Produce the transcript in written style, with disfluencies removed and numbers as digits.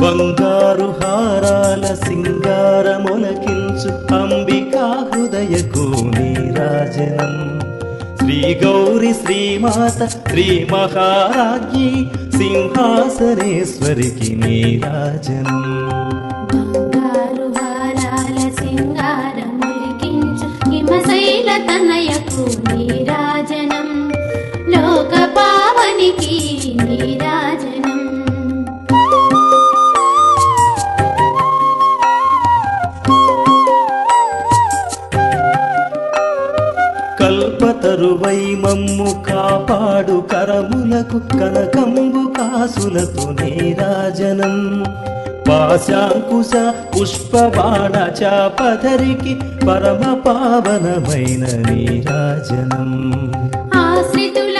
బంగారు హారాల సింగారములకించు అంబికా హృదయకు నీరాజనం శ్రీ గౌరి శ్రీమాత శ్రీ మహారాజ్ఞి సింహాసనేశ్వరికి నీరాజనం బంగారు హారాల సింగారములకించు హిమశైల తనయకు నీరాజనం లోక పావనికి నీరాజనం కల్పతరువై మమ్ము కాపాడు కరములకు కనకంబు కాసులతో నీరాజనం పాశాంకుశ పుష్పబాణ చాపధరికి పరమ పావనమైన నీరాజనం ఆశ్రితుల